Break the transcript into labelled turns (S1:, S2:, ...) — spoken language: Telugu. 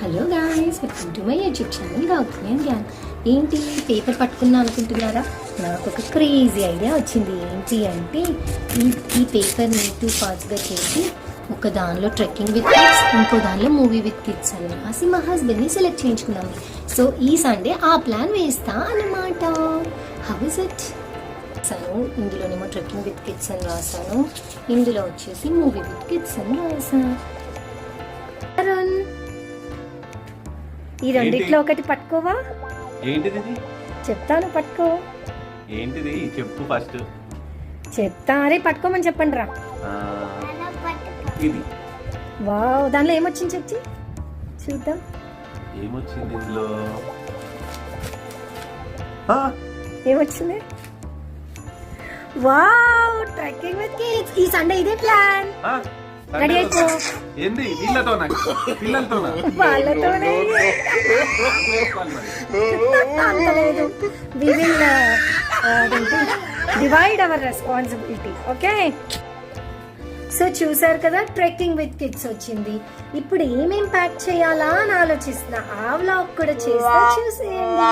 S1: Hello guys, welcome to my YouTube channel Gautami and Gyan. ఏంటి పేపర్ పట్టుకున్నా అనుకుంటున్నారా? నాకు ఒక క్రేజీ ఐడియా వచ్చింది. ఏంటి అంటే ఈ పేపర్ని 2 పార్ట్స్గా చేసి ఒక దానిలో ట్రెక్కింగ్ విత్ కిడ్స్, ఇంకో దానిలో మూవీ విత్ కిడ్స్ అని రాసి మా హస్బెండ్ని సెలెక్ట్ చేయించుకున్నాము. సో ఈ సండే ఆ ప్లాన్ వేస్తా అన్నమాట. How is it? ఇందులోనేమో ట్రెక్కింగ్ విత్ కిడ్స్ అని రాశాను, ఇందులో వచ్చేసి మూవీ విత్ కిడ్స్ అని రాశాను. ఈ రెండిట్లో ఒకటి పట్టుకోవా?
S2: ఏంటిది?
S1: చెప్తాను, పట్టుకో.
S2: ఏంటిది చెప్పు ఫస్ట్.
S1: చెప్తా, అరే పట్టుకోమని చెప్పండి రా.
S2: ఇది
S1: వావ్, దానిలో ఏమొచ్చింది చెప్పి చూద్దాం.
S2: ఏమొచ్చింది ఇందులో?
S1: ఏమొచ్చింది? Wow, trekking with kids. ఈ సండే ఇదే ప్లాన్. రెడీ అయిపో.
S2: ఏంది? వీళ్ళతోనా పిల్లలతోనా?
S1: వాళ్ళతోనే. అంతలేదు. We will divide our responsibility. Okay, so చూసారు కదా, ట్రెక్కింగ్ విత్ కిడ్స్ వచ్చింది. ఇప్పుడు ఏమేం ప్యాక్ చేయాలా అని ఆలోచిస్తున్నా. ఆ వ్లాగ్ కూడా చేస్తా, చూసేయండి.